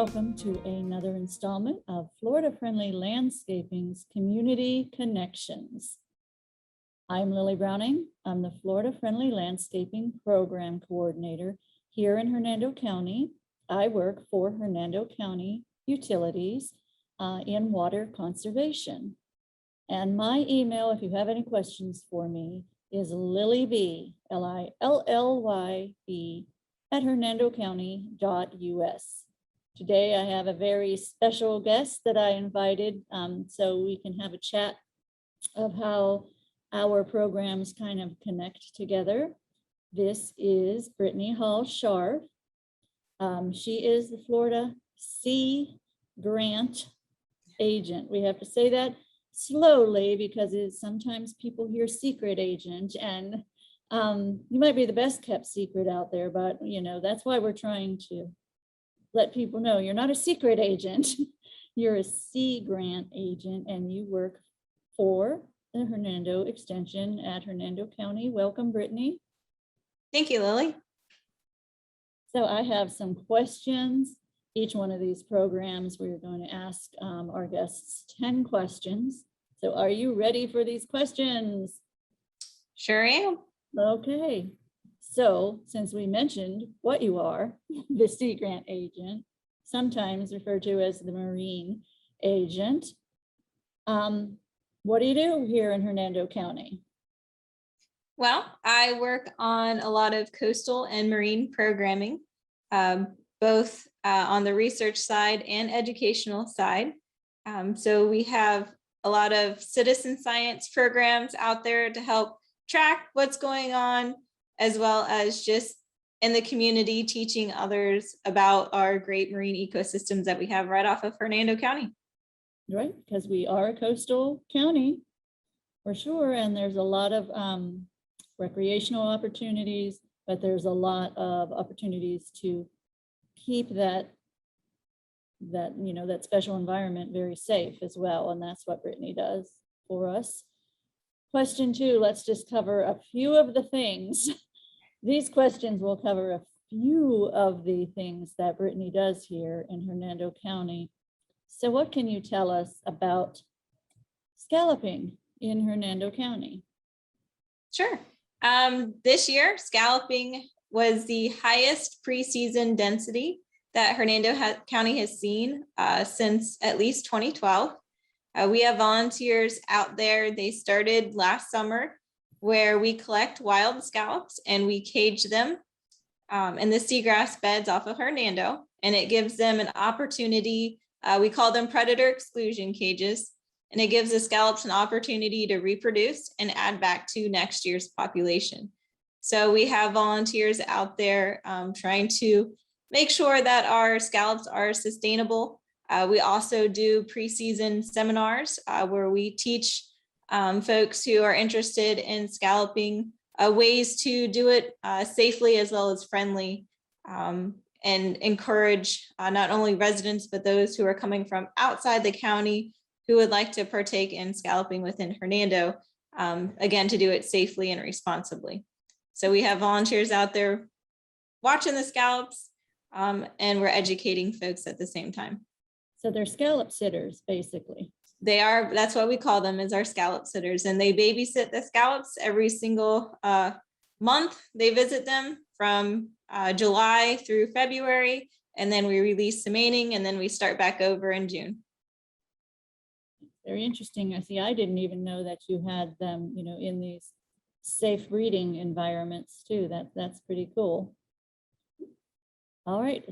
welcome to another installment of Florida Friendly Landscaping's Community Connections. I'm Lily Browning. I'm the Florida Friendly Landscaping Program Coordinator here in Hernando County. I work for Hernando County Utilities in water conservation. And my email, if you have any questions for me, is LillyB, LILLYB, at hernandocounty.us. Today, I have a very special guest that I invited so we can have a chat of how our programs kind of connect together. This is Brittany Hall-Scharf. She is the Florida Sea Grant Agent. We have to say that slowly because sometimes people hear secret agent, and you might be the best kept secret out there, but you know, that's why we're trying to let people know you're not a secret agent. You're a Sea Grant agent and you work for the Hernando Extension at Hernando County. Welcome, Brittany. Thank you, Lily. So I have some questions. Each one of these programs, we're going to ask our guests 10 questions. So are you ready for these questions? Sure am. Okay. So since we mentioned what you are, the Sea Grant agent, sometimes referred to as the Marine agent, what do you do here in Hernando County? Well, I work on a lot of coastal and marine programming, both on the research side and educational side. So we have a lot of citizen science programs out there to help track what's going on, as well as just in the community teaching others about our great marine ecosystems that we have right off of Hernando County. Right, because we are a coastal county for sure, and there's a lot of recreational opportunities, but there's a lot of opportunities to keep that special environment very safe as well, and that's what Brittany does for us. Question 2, let's just cover a few of the things. These questions will cover a few of the things that Brittany does here in Hernando County. So what can you tell us about scalloping in Hernando County? Sure. This year, scalloping was the highest preseason density that Hernando County has seen since at least 2012. We have volunteers out there. They started last summer, where we collect wild scallops and we cage them in the seagrass beds off of Hernando, and it gives them an opportunity. We call them predator exclusion cages, and it gives the scallops an opportunity to reproduce and add back to next year's population. So we have volunteers out there trying to make sure that our scallops are sustainable. We also do preseason seminars where we teach folks who are interested in scalloping ways to do it safely as well as friendly, and encourage not only residents, but those who are coming from outside the county who would like to partake in scalloping within Hernando, again, to do it safely and responsibly. So we have volunteers out there watching the scallops, and we're educating folks at the same time. So they're scallop sitters, basically. They are, that's what we call them, is our scallop sitters, and they babysit the scallops every single month. They visit them from July through February, and then we release the maining, and then we start back over in June. Very interesting. I see. I didn't even know that you had them, in these safe breeding environments too. That's pretty cool. All right,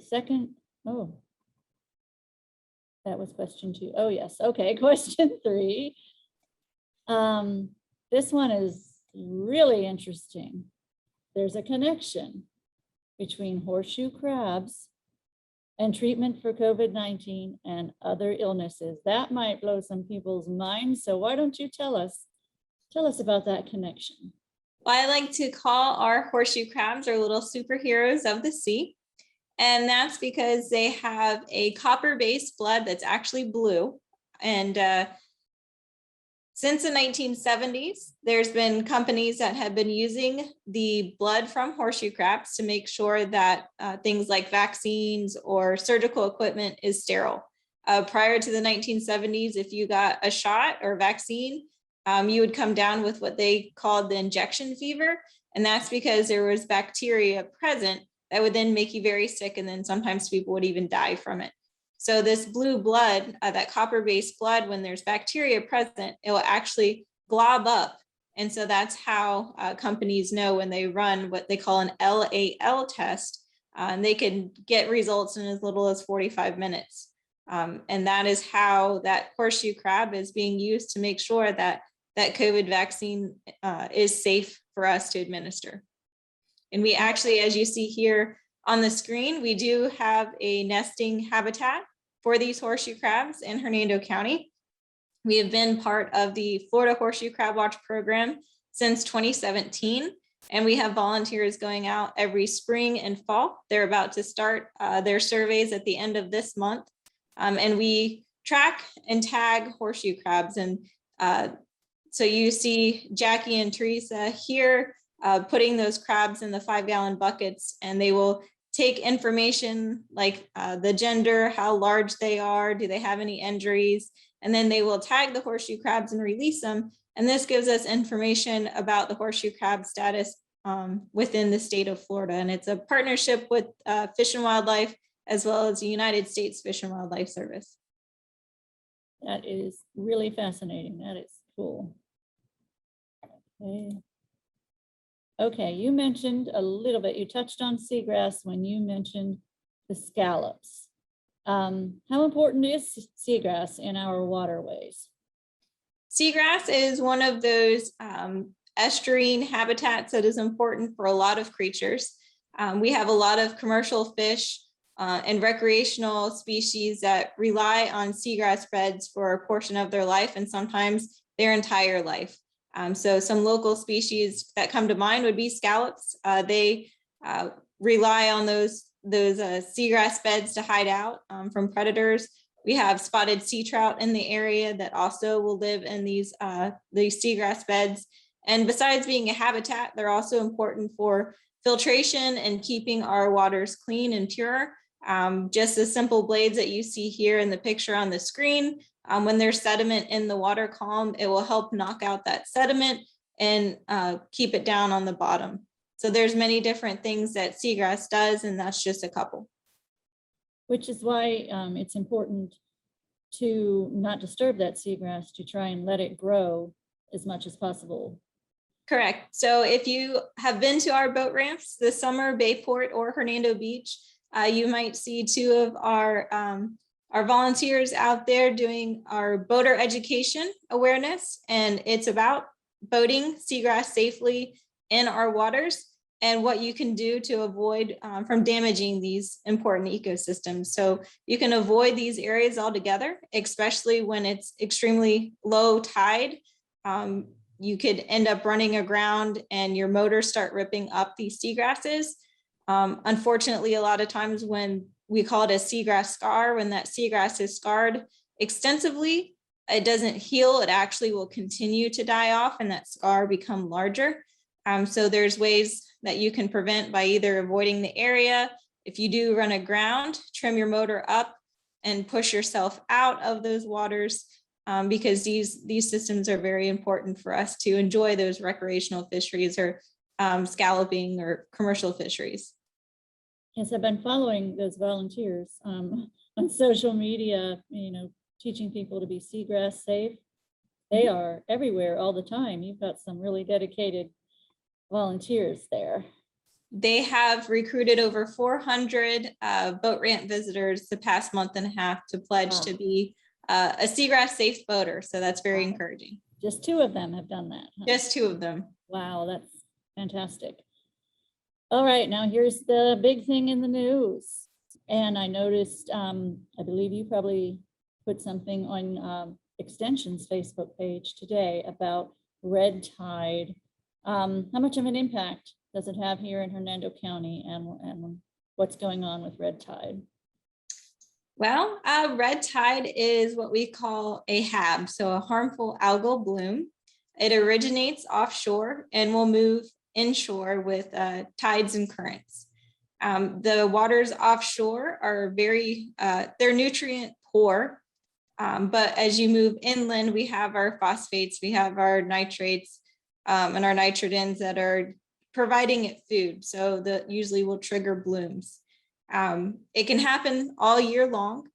that was question 2. Oh yes, okay, question 3. This one is really interesting. There's a connection between horseshoe crabs and treatment for COVID-19 and other illnesses. That might blow some people's minds. So why don't you tell us about that connection? Well, I like to call our horseshoe crabs our little superheroes of the sea. And that's because they have a copper-based blood that's actually blue. And Since the 1970s, there's been companies that have been using the blood from horseshoe crabs to make sure that things like vaccines or surgical equipment is sterile. Prior to the 1970s, if you got a shot or vaccine, you would come down with what they called the injection fever. And that's because there was bacteria present that would then make you very sick. And then sometimes people would even die from it. So this blue blood, that copper-based blood, when there's bacteria present, it will actually glob up. And so that's how companies know when they run what they call an LAL test, and they can get results in as little as 45 minutes. And that is how that horseshoe crab is being used to make sure that that COVID vaccine is safe for us to administer. And we actually, as you see here on the screen, we do have a nesting habitat for these horseshoe crabs in Hernando County. We have been part of the Florida Horseshoe Crab Watch program since 2017, and we have volunteers going out every spring and fall. They're about to start their surveys at the end of this month, and we track and tag horseshoe crabs. And so you see Jackie and Teresa here putting those crabs in the 5-gallon buckets, and they will take information like the gender, how large they are, do they have any injuries, and then they will tag the horseshoe crabs and release them. And this gives us information about the horseshoe crab status within the state of Florida. And it's a partnership with Fish and Wildlife, as well as the United States Fish and Wildlife Service. That is really fascinating. That is cool. Okay. Okay, you mentioned a little bit, you touched on seagrass when you mentioned the scallops. How important is seagrass in our waterways? Seagrass is one of those estuarine habitats that is important for a lot of creatures. We have a lot of commercial fish and recreational species that rely on seagrass beds for a portion of their life and sometimes their entire life. So some local species that come to mind would be scallops. They rely on those seagrass beds to hide out from predators. We have spotted sea trout in the area that also will live in these seagrass beds. And besides being a habitat, they're also important for filtration and keeping our waters clean and pure. Just the simple blades that you see here in the picture on the screen, when there's sediment in the water column, it will help knock out that sediment and keep it down on the bottom. So there's many different things that seagrass does, and that's just a couple. Which is why it's important to not disturb that seagrass, to try and let it grow as much as possible. Correct. So if you have been to our boat ramps this summer, Bayport or Hernando Beach, you might see two of our volunteers out there doing our boater education awareness, and it's about boating seagrass safely in our waters and what you can do to avoid from damaging these important ecosystems. So you can avoid these areas altogether, especially when it's extremely low tide. You could end up running aground and your motors start ripping up these seagrasses. Unfortunately, a lot of times when we call it a seagrass scar, when that seagrass is scarred extensively, it doesn't heal. It actually will continue to die off and that scar become larger. So there's ways that you can prevent by either avoiding the area. If you do run aground, trim your motor up and push yourself out of those waters, because these systems are very important for us to enjoy those recreational fisheries or scalloping or commercial fisheries. Yes, I've been following those volunteers on social media, teaching people to be seagrass safe. They are everywhere all the time. You've got some really dedicated volunteers there. They have recruited over 400 boat ramp visitors the past month and a half to pledge to be a seagrass safe boater. So that's very encouraging. Just 2 of them have done that. Huh? Just 2 of them. Wow, that's fantastic. All right, now here's the big thing in the news. And I noticed, I believe you probably put something on Extension's Facebook page today about red tide. How much of an impact does it have here in Hernando County, and what's going on with red tide? Well, red tide is what we call a HAB, so a harmful algal bloom. It originates offshore and will move inshore with tides and currents. The waters offshore are they're nutrient poor, but as you move inland, we have our phosphates, we have our nitrates, and our nitrogens that are providing it food. So that usually will trigger blooms. It can happen all year long.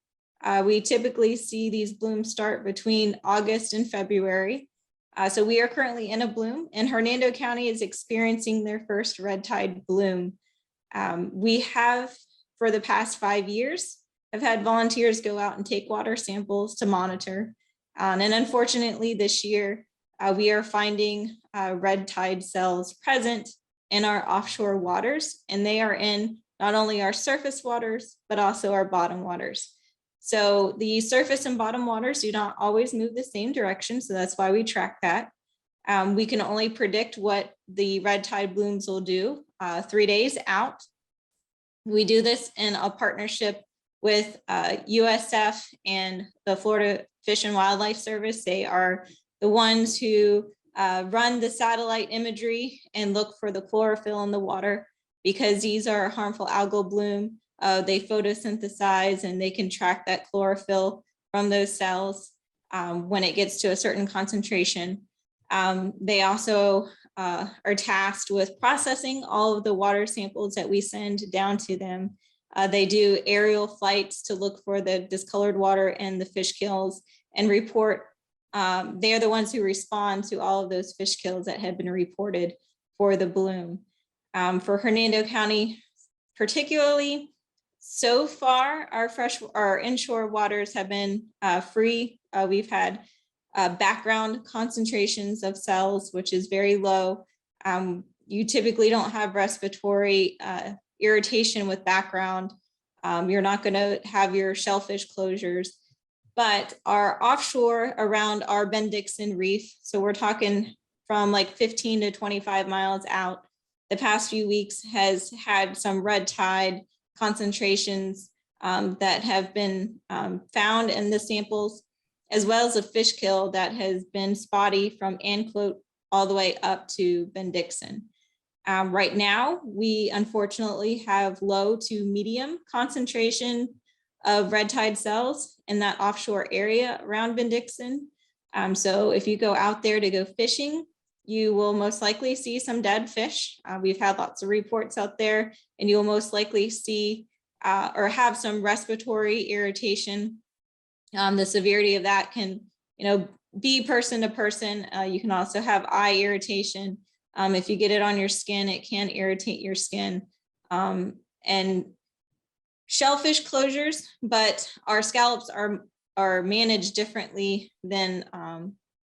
We typically see these blooms start between August and February. So we are currently in a bloom, and Hernando County is experiencing their first red tide bloom. We have, for the past 5 years, have had volunteers go out and take water samples to monitor. And unfortunately, this year, we are finding red tide cells present in our offshore waters, and they are in not only our surface waters, but also our bottom waters. So the surface and bottom waters do not always move the same direction, so that's why we track that. We can only predict what the red tide blooms will do 3 days out. We do this in a partnership with USF and the Florida Fish and Wildlife Service. They are the ones who run the satellite imagery and look for the chlorophyll in the water, because these are harmful algal bloom. They photosynthesize and they can track that chlorophyll from those cells when it gets to a certain concentration. They also are tasked with processing all of the water samples that we send down to them. They do aerial flights to look for the discolored water and the fish kills and report. They're the ones who respond to all of those fish kills that have been reported for the bloom. For Hernando County particularly, so far our inshore waters have been free. We've had background concentrations of cells, which is very low. You typically don't have respiratory irritation with background. You're not going to have your shellfish closures, but our offshore around our Bend-Dixon Reef, so we're talking from like 15 to 25 miles out, the past few weeks has had some red tide concentrations that have been found in the samples, as well as a fish kill that has been spotty from Anclote all the way up to Bend-Dixon. Right now, we unfortunately have low to medium concentration of red tide cells in that offshore area around Bend-Dixon. So if you go out there to go fishing, you will most likely see some dead fish. We've had lots of reports out there, and you'll most likely see or have some respiratory irritation. The severity of that can, be person to person. You can also have eye irritation. If you get it on your skin, it can irritate your skin. And shellfish closures, but our scallops are managed differently than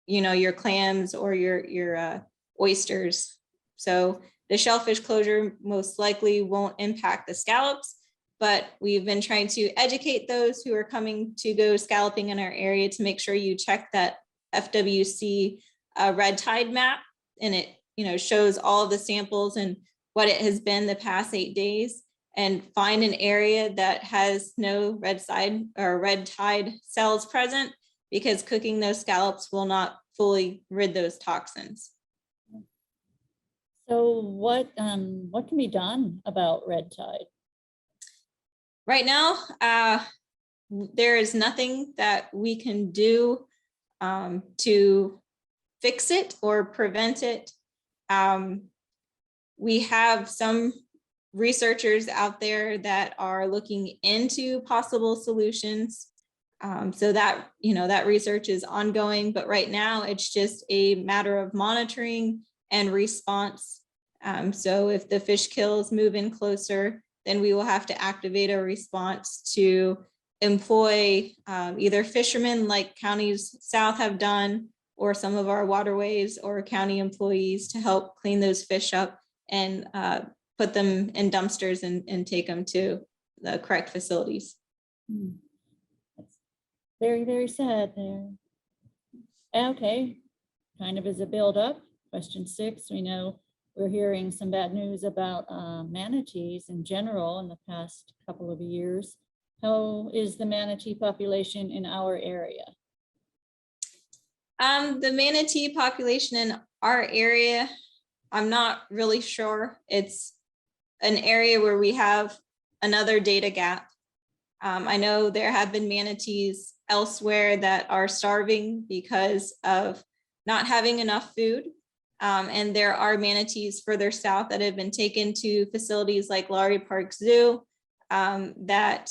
your clams or your oysters. So the shellfish closure most likely won't impact the scallops, but we've been trying to educate those who are coming to go scalloping in our area to make sure you check that FWC red tide map, and it shows all of the samples and what it has been the past 8 days, and find an area that has no red tide cells present, because cooking those scallops will not fully rid those toxins. So what can be done about red tide? Right now, there is nothing that we can do to fix it or prevent it. We have some researchers out there that are looking into possible solutions. So that, that research is ongoing, but right now it's just a matter of monitoring and response. So if the fish kills move in closer, then we will have to activate a response to employ either fishermen like counties south have done, or some of our waterways or county employees to help clean those fish up and put them in dumpsters and take them to the correct facilities. That's very, very sad there. Okay, kind of as a build up, question 6, we know we're hearing some bad news about manatees in general in the past couple of years. How is the manatee population in our area? The manatee population in our area, I'm not really sure. It's an area where we have another data gap. I know there have been manatees elsewhere that are starving because of not having enough food. And there are manatees further south that have been taken to facilities like Lowry Park Zoo that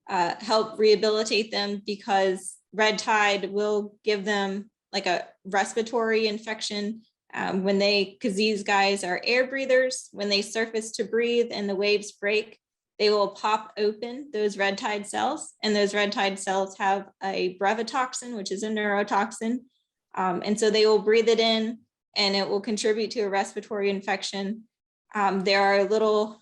help rehabilitate them, because red tide will give them like a respiratory infection because these guys are air breathers. When they surface to breathe and the waves break, they will pop open those red tide cells, and those red tide cells have a brevetoxin, which is a neurotoxin. And so they will breathe it in, and it will contribute to a respiratory infection. There are little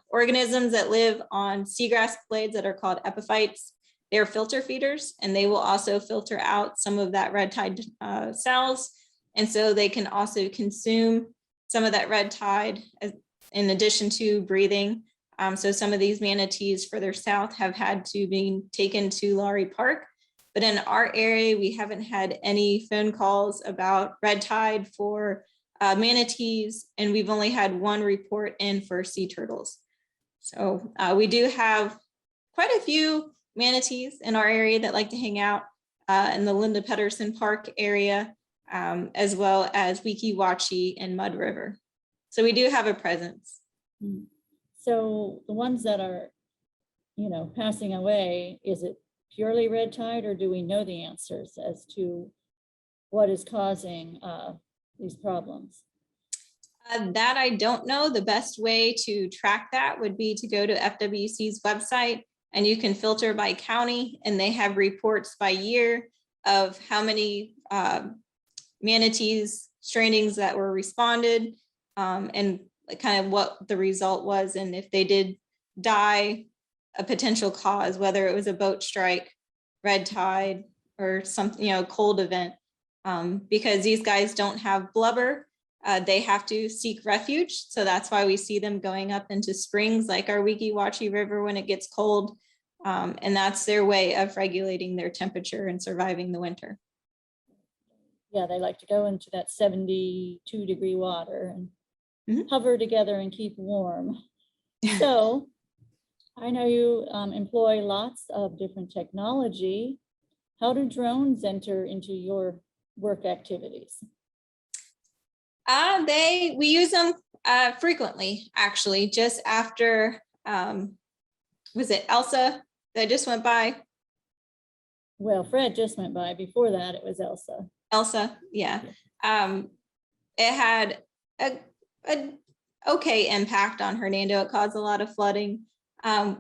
organisms that live on seagrass blades that are called epiphytes. They're filter feeders, and they will also filter out some of that red tide cells. And so they can also consume some of that red tide in addition to breathing. So some of these manatees further south have had to be taken to Lowry Park. But in our area, we haven't had any phone calls about red tide for manatees, and we've only had one report in for sea turtles. So we do have quite a few manatees in our area that like to hang out in the Linda Pedersen Park area, as well as Weeki Wachee and Mud River. So we do have a presence. So the ones that are, passing away, is it purely red tide, or do we know the answers as to what is causing these problems? That I don't know. The best way to track that would be to go to FWC's website, and you can filter by county, and they have reports by year of how many manatees strandings that were responded, and kind of what the result was, and if they did die, a potential cause, whether it was a boat strike, red tide, or something, cold event. Because these guys don't have blubber, they have to seek refuge. So that's why we see them going up into springs like our Weeki Wachee River when it gets cold. And that's their way of regulating their temperature and surviving the winter. Yeah, they like to go into that 72-degree water and hover together and keep warm. So I know you employ lots of different technology. How do drones enter into your work activities? We use them frequently, actually. Just after, was it Elsa that just went by? Well, Fred just went by. Before that, it was Elsa. Elsa, yeah. It had a okay impact on Hernando. It caused a lot of flooding.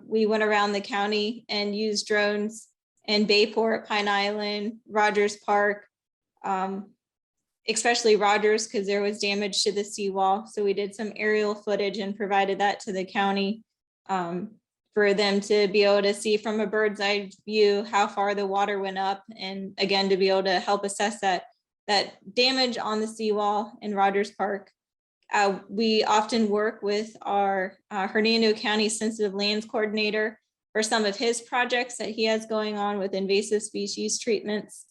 We went around the county and used drones in Bayport, Pine Island, Rogers Park, especially Rogers, because there was damage to the seawall. So we did some aerial footage and provided that to the county for them to be able to see from a bird's eye view how far the water went up, and again to be able to help assess that damage on the seawall in Rogers Park. We often work with our Hernando County Sensitive Lands Coordinator for some of his projects that he has going on with invasive species treatments.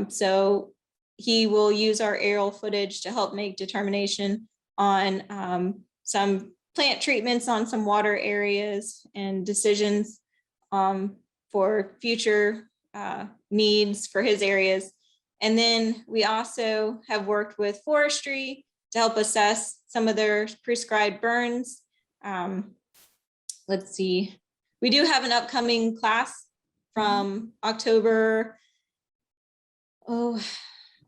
So he will use our aerial footage to help make determination on some plant treatments on some water areas and decisions for future needs for his areas. And then we also have worked with forestry to help assess some of their prescribed burns. Let's see, we do have an upcoming class from October 4th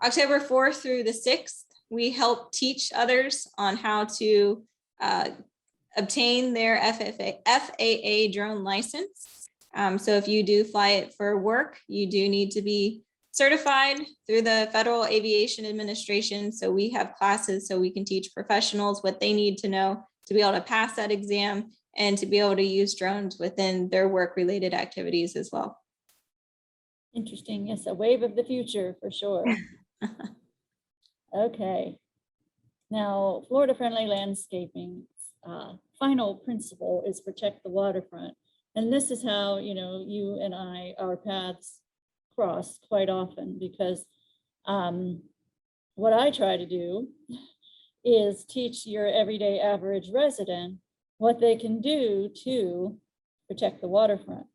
through the 6th. We help teach others on how to obtain their FAA drone license. So if you do fly it for work, you do need to be certified through the Federal Aviation Administration. So we have classes so we can teach professionals what they need to know to be able to pass that exam and to be able to use drones within their work-related activities as well. Interesting. Yes, a wave of the future for sure. Okay. Now, Florida Friendly Landscaping final principle is protect the waterfront. And this is how, you and our paths cross quite often, because what I try to do is teach your everyday average resident what they can do to protect the waterfront.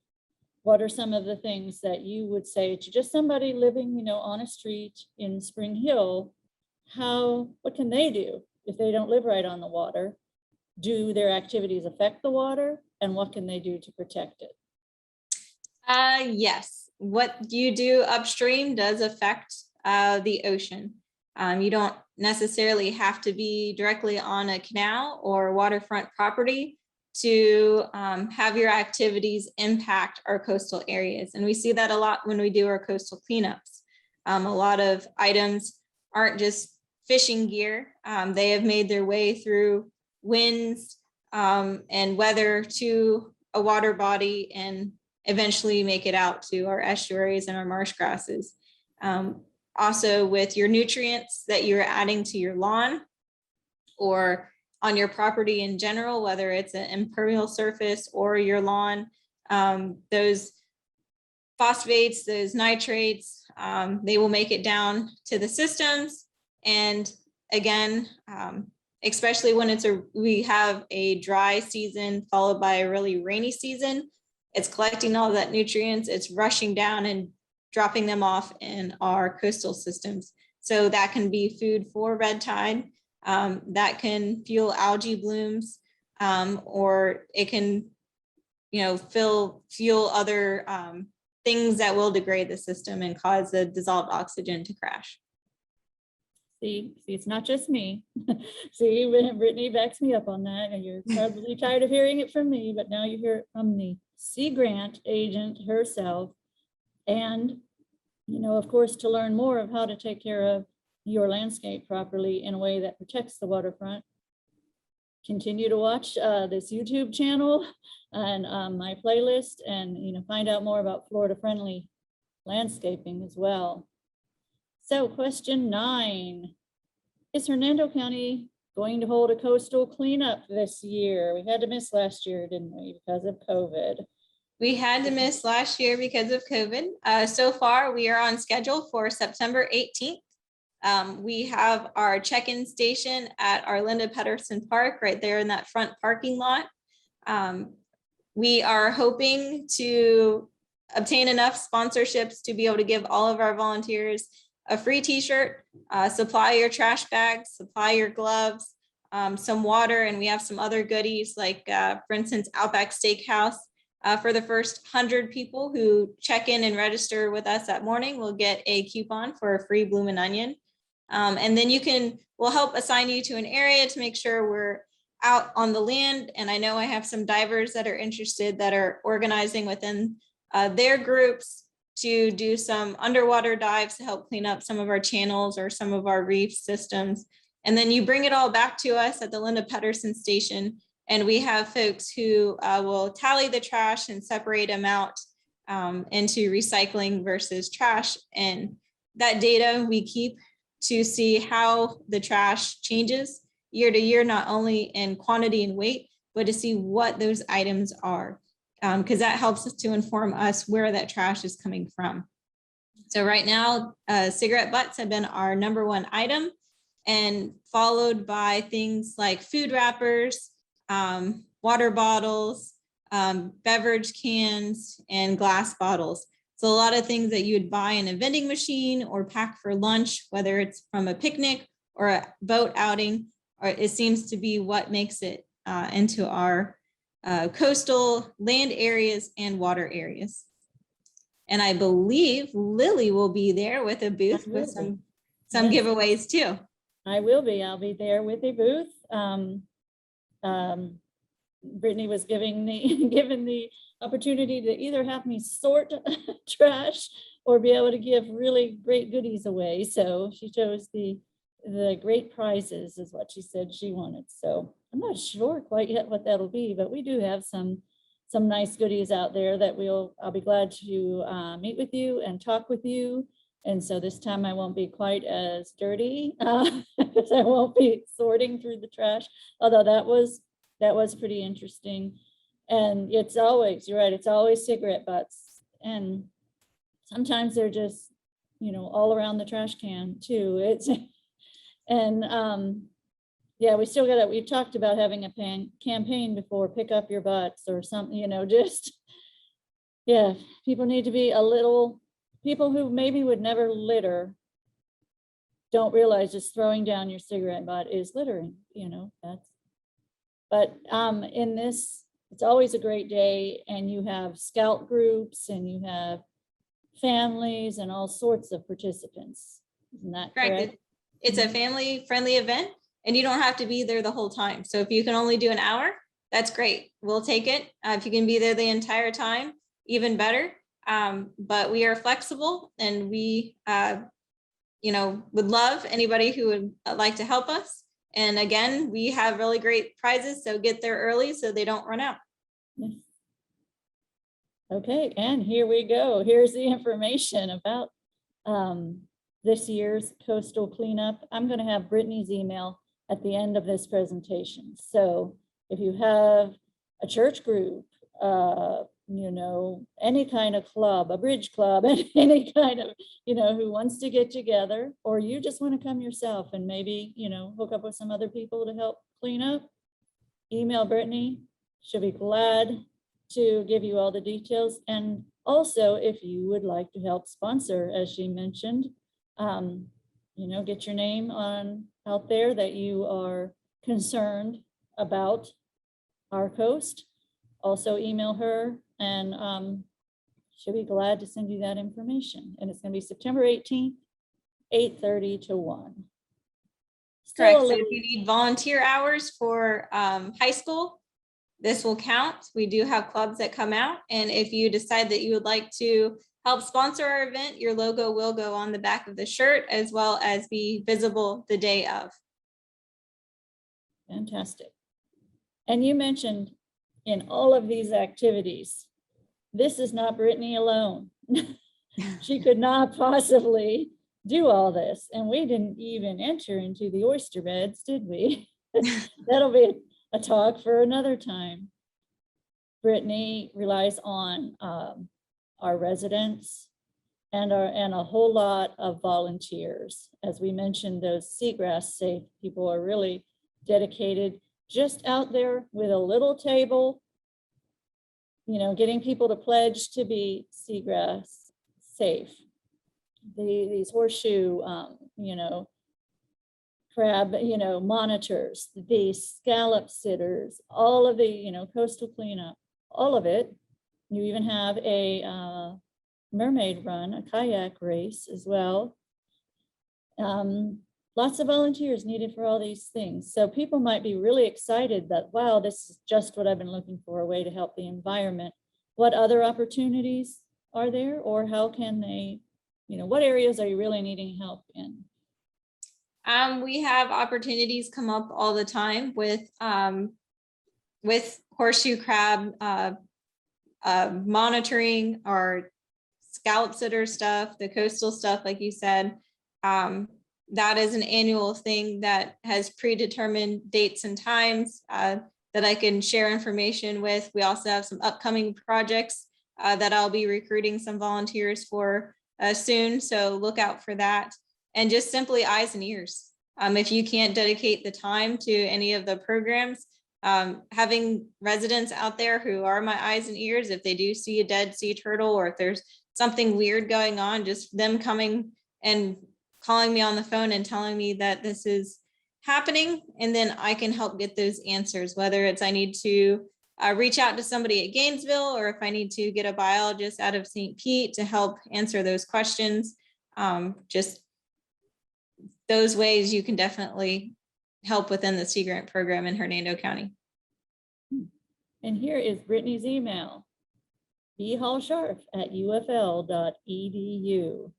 What are some of the things that you would say to just somebody living, on a street in Spring Hill? What can they do if they don't live right on the water? Do their activities affect the water? And what can they do to protect it? Yes, what you do upstream does affect the ocean. You don't necessarily have to be directly on a canal or waterfront property to have your activities impact our coastal areas. And we see that a lot when we do our coastal cleanups. A lot of items aren't just fishing gear. They have made their way through winds and weather to a water body and eventually make it out to our estuaries and our marsh grasses. Also with your nutrients that you're adding to your lawn or on your property in general, whether it's an impermeable surface or your lawn, those phosphates, those nitrates, they will make it down to the systems. And again, especially when we have a dry season followed by a really rainy season, it's collecting all that nutrients, it's rushing down and dropping them off in our coastal systems. So that can be food for red tide, that can fuel algae blooms, or it can, fuel other things that will degrade the system and cause the dissolved oxygen to crash. See, it's not just me. See, Brittany backs me up on that, and you're probably tired of hearing it from me, but now you hear it from the Sea Grant agent herself. And, of course, to learn more of how to take care of your landscape properly in a way that protects the waterfront, continue to watch this YouTube channel and my playlist, and find out more about Florida-friendly landscaping as well. So question 9, is Hernando County going to hold a coastal cleanup this year? We had to miss last year, didn't we, because of COVID? We had to miss last year because of COVID. So far, we are on schedule for September 18th. We have our check-in station at our Linda Pedersen Park right there in that front parking lot. We are hoping to obtain enough sponsorships to be able to give all of our volunteers a free t-shirt, supply your trash bags, supply your gloves, some water, and we have some other goodies like, for instance, Outback Steakhouse. For the first 100 people who check in and register with us that morning, we'll get a coupon for a free Bloomin' Onion. And then we'll help assign you to an area to make sure we're out on the land. And I know I have some divers that are interested that are organizing within their groups to do some underwater dives to help clean up some of our channels or some of our reef systems. And then you bring it all back to us at the Linda Pedersen station. And we have folks who will tally the trash and separate them out into recycling versus trash. And that data we keep to see how the trash changes year to year, not only in quantity and weight, but to see what those items are, because that helps us to inform us where that trash is coming from. So right now, cigarette butts have been our #1 item, and followed by things like food wrappers, water bottles, beverage cans, and glass bottles. So a lot of things that you would buy in a vending machine or pack for lunch, whether it's from a picnic or a boat outing, or it seems to be what makes it into our coastal land areas and water areas. And I believe Lilly will be there with a booth with some giveaways too. I will be. I'll be there with a booth. Brittany was given the opportunity to either have me sort trash or be able to give really great goodies away. So she chose the great prizes is what she said she wanted. So I'm not sure quite yet what that'll be, but we do have some nice goodies out there that I'll be glad to meet with you and talk with you. And so this time I won't be quite as dirty because I won't be sorting through the trash, although that was pretty interesting. And it's always, you're right, it's always cigarette butts. And sometimes they're just, all around the trash can too. Yeah, we still got it. We talked about having a campaign before, pick up your butts or something, yeah, people need to be people who maybe would never litter don't realize just throwing down your cigarette butt is littering, but in this, it's always a great day, and you have scout groups and you have families and all sorts of participants. Isn't that correct? It's a family-friendly event, and you don't have to be there the whole time. So if you can only do an hour, that's great. We'll take it. If you can be there the entire time, even better. But we are flexible, and we, would love anybody who would like to help us. And again, we have really great prizes, so get there early so they don't run out. Yes. Okay, and here we go. Here's the information about this year's coastal cleanup. I'm going to have Brittany's email at the end of this presentation. So if you have a church group, any kind of club, a bridge club, any kind of, who wants to get together, or you just want to come yourself and maybe, hook up with some other people to help clean up, email Brittany. She'll be glad to give you all the details. And also, if you would like to help sponsor, as she mentioned, get your name out there that you are concerned about our coast. Also email her, and she'll be glad to send you that information. And it's going to be September 18th, 8:30 to 1. Correct. So if you need volunteer hours for high school, this will count. We do have clubs that come out. And if you decide that you would like to help sponsor our event, your logo will go on the back of the shirt, as well as be visible the day of. Fantastic. And you mentioned in all of these activities, this is not Brittany alone. She could not possibly do all this. And we didn't even enter into the oyster beds, did we? That'll be a talk for another time. Brittany relies on our residents and a whole lot of volunteers. As we mentioned, those Seagrass safe people are really dedicated, just out there with a little table, getting people to pledge to be Seagrass safe. These horseshoe, crab, monitors, the scallop sitters, all of the, coastal cleanup, all of it. You even have a mermaid run, a kayak race as well. Lots of volunteers needed for all these things. So people might be really excited that, wow, this is just what I've been looking for, a way to help the environment. What other opportunities are there, or how can they, what areas are you really needing help in? We have opportunities come up all the time with horseshoe crab monitoring, or scallop sitter stuff, the coastal stuff, like you said. That is an annual thing that has predetermined dates and times that I can share information with. We also have some upcoming projects that I'll be recruiting some volunteers for soon. So look out for that. And just simply eyes and ears. If you can't dedicate the time to any of the programs, having residents out there who are my eyes and ears, if they do see a dead sea turtle, or if there's something weird going on, just them coming and calling me on the phone and telling me that this is happening, and then I can help get those answers, whether it's I need to reach out to somebody at Gainesville, or if I need to get a biologist out of St. Pete to help answer those questions. Just those ways you can definitely help within the Sea Grant program in Hernando County. And here is Brittany's email, bhallsharf@ufl.edu.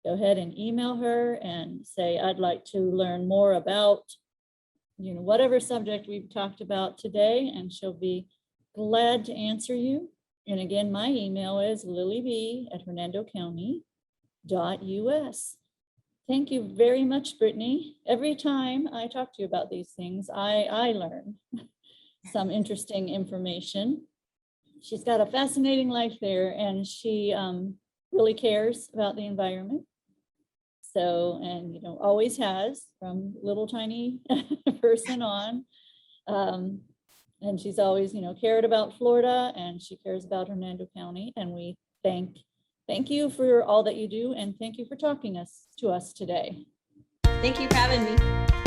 Go ahead and email her and say, I'd like to learn more about, whatever subject we've talked about today, and she'll be glad to answer you. And again, my email is lilyb@hernandocounty.us. Thank you very much, Brittany. Every time I talk to you about these things, I learn some interesting information. she's got a fascinating life there, and she really cares about the environment. So, and always has from little tiny person on. And she's always, cared about Florida, and she cares about Hernando County. And we thank you for all that you do, and thank you for talking to us today. Thank you for having me.